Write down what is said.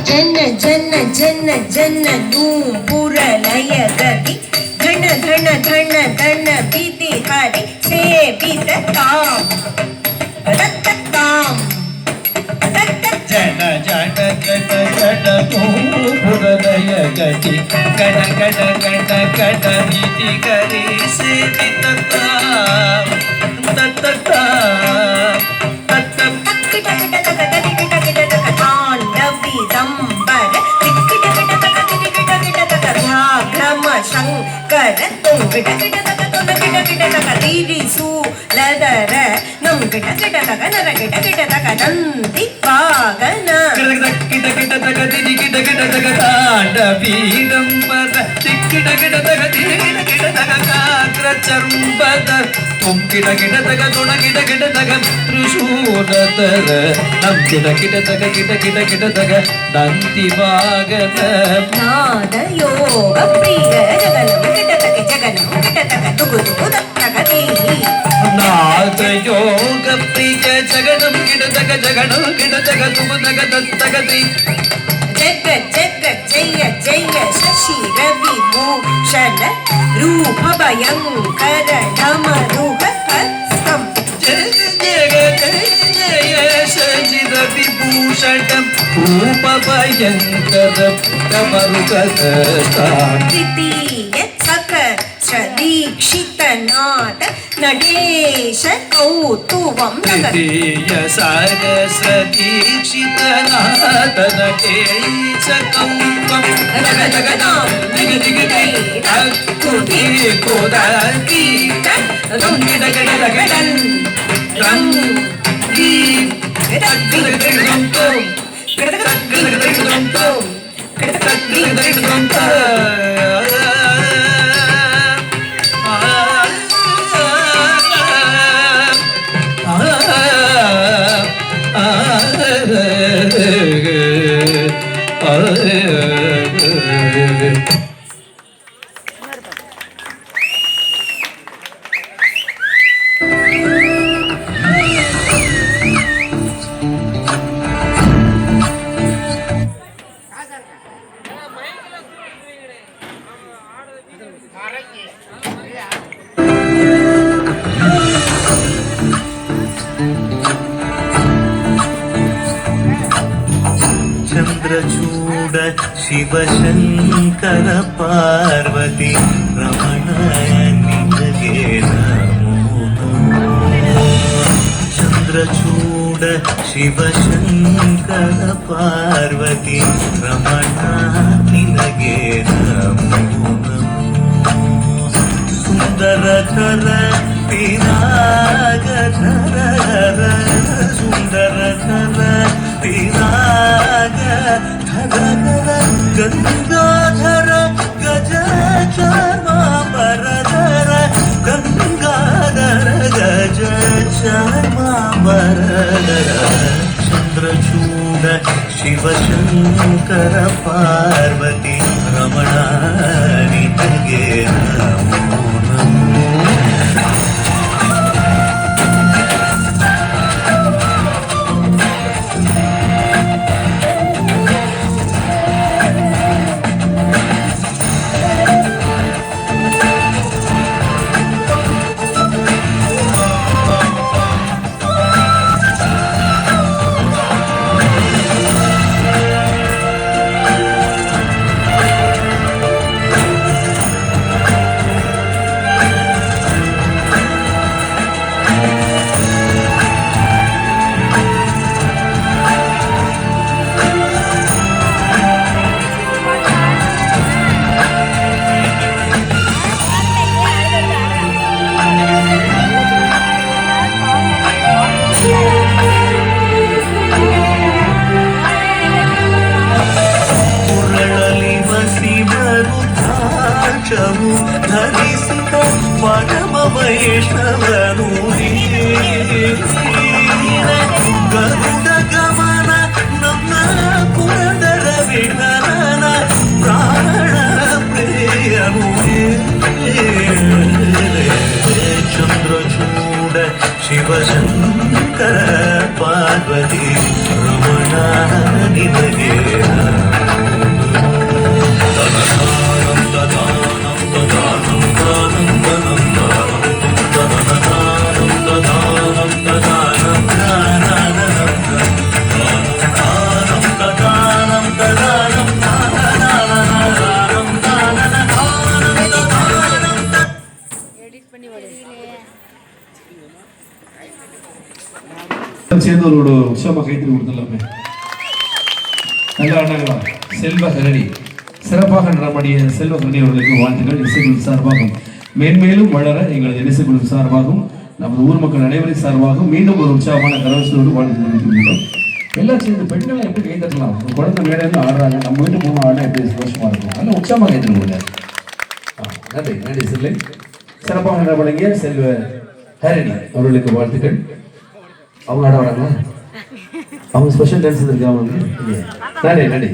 ಜನ ಜನ ಜನ ಜನ ನೂಪುರಲಯ ಗದಿ ಧಣ ಧಣ ಧಣ ಧಣ ಬಿದಿ ಹರಿ ಸೇವಿತ ಕಾಮ ರಕ್ತಕಾಮ ಜನ ಜನ ಜನ ಜನ ನೂಪುರಲಯ ಗದಿ ಗಣ ಗಣ ಗಣ ಗಣ ಬಿದಿ ಹರಿ ಸೇವಿತ ಕಾಮ ಶಂಕರ ತುಂಗಿಟ ಗಿಟ ತಗ ತುನ ಗಿಟ ಗಿಟ ತಗ ತೀರಿಸು ಲದರ ನಂ ಗಿಟ ಗಿಟ ತಗ ನರ ಗಿಟ ಗಿಟ ತಗ ನಂದಿ ವಾಗನ ಗಿಟ ಗಿಟ ತಗ ತಿರಿ ಗಿಟ ಗಿಟ ತಗ ತಾಂಡ ಬೀಡಂಬರ ಗಿಟ ಗಿಟ ತಗ ತಿರಿ ಗಿಟ ಗಿಟ ತಗ ಕಾಗ್ರ ಚರ್ಮದ ತುಂ ಗಿಟ ಗಿಟ ತಗ ತುಣ ಗಿಟ ಗಿಟ ತಗ ತ್ರಿಶೂಲತರ ನಂ ಗಿಟ ಗಿಟ ತಗ ಗಿಟ ಗಿಟ ಗಿಟ ತಗ ನಂದಿ ವಾಗನ ನಾದ ಯೋಗ ಪ್ರಿಯ ಜಗನಂ ಗಿಟ ತಗ ಜಗನಂ ಗಿಟ ತಗ ದುಗು ದುಗು ತಗ ನೀ ನಾದ ಯೋಗ ಪ್ರಿಯ ಜಗನಂ ಗಿಟ ತಗ ಜಗನಂ ಗಿಟ ತಗ ದುಗು ತಗ ತಗ ತಿ ಜಗ ಜಗ ಜಯ ಜಯ ಶಶಿ ರವಿ ಭೂಷಣ ರೂಪ ಭಯಂಕರ ಡಮರುಗ ಹಸ್ತಂ ಜಗ ಜಗ ಜಯ ಶಶಿ ರವಿ ಭೂಷಣ ರೂಪ ಭಯಂಕರ ಡಮರುಗ ಹಸ್ತಂ ದ್ವಿತೀಯ ಸಕ ದೀಕ್ಷಿತನಾಥ ನಡೆಶ ಕೌತುವಂ ದ್ವಿತೀಯ ಸಹಸ್ರ ದೀಕ್ಷಿತನಾಥ ನಡೆಶ ಕೌತುವಂ ಜಗ ಜಗದಾಂ ದಿಗ ದಿಗ ಕುದಿ ಕೋದಕಿ ಗಿಡ ಗಿಡ ಗಡನ್ ರಂ ಗಿ ಗಿಡ ಗಿಡ ಗಿಡ ಗಿಡ ಗಿಡ ಚಂದ್ರಚೂಡ ಶಿವಶಂಕರ ಪಾರ್ವತಿ ರಮಣ ನಿನಗೆ ನಮೋ ನಮೋ ಚಂದ್ರಚೂಡ ಶಿವಶಂಕರ ಪಾರ್ವತಿ ರಮಣ ನಿನಗೆ ನಮೋ ನಮೋ ಸುಂದರಕರ ಪಿನಾಗಧರ ಸುಂದರಕರ ಪಿನಾಗ ಧರ ಗಂಗಾಧರ ಗಜ ಚಾರ್ಮಾಂಬರಧರ ಗಂಗಾಧರ ಗಜ ಚಾರ್ಮಾಂಬರಧರ ಚಂದ್ರಚೂಡ ಶಿವಶಂಕರ ಪಾರ್ವತಿ ರಮಣ ನಿನಗೆ ನಮೋ ನಮೋ ಧರಿಸಿದ ಪರಮ ವೈಷ್ಣವನು ಗರುಡ ಗಮನ ನಮ್ಮ ಪುರದರ ವಿಠಲನ ಪ್ರಾಣ ಪ್ರಿಯನು ಚಂದ್ರಚೂಡ ಶಿವಶಂಕರ ಪಾರ್ವತಿ ರಮಣ ನಿನಗೆ சேர்ந்து ஒரு உற்சவமாக கைத்தறி கொடுத்துடலாமே. நல்ல ஆண்டாங்களா. செல்வகரணி சிறப்பாக நடமாடிய செல்வகரணி அவர்களுக்கு வாழ்த்துக்கள். இசைக்குழு சார்பாகும் மேன்மேலும் வளர எங்களது இசைக்குழு சார்பாகும் நமது ஊர் மக்கள் அனைவரின் சார்பாகவும் மீண்டும் ஒரு உற்சாகமான கரவசோடு வாழ்த்து தெரிவிக்கின்றோம். எல்லாம் சேர்ந்து பெண்களை எப்படி கை தட்டலாம்? ஒரு குழந்தை மேடையில் ஆடுறாங்க, நம்ம வீட்டு மூணு ஆடினா எப்படி சந்தோஷமா இருக்கும். நல்ல உற்சாகமாக கை தட்டுங்க. நன்றி நன்றி செல்லை. சிறப்பாக நடவடிக்கை செல்வ ஹரணி அவர்களுக்கு வாழ்த்துக்கள். அவங்க ஆட வராங்களா? அவங்க ஸ்பெஷல் டான்ஸ் இருக்கு அவங்களுக்கு. நன்றி நன்றி.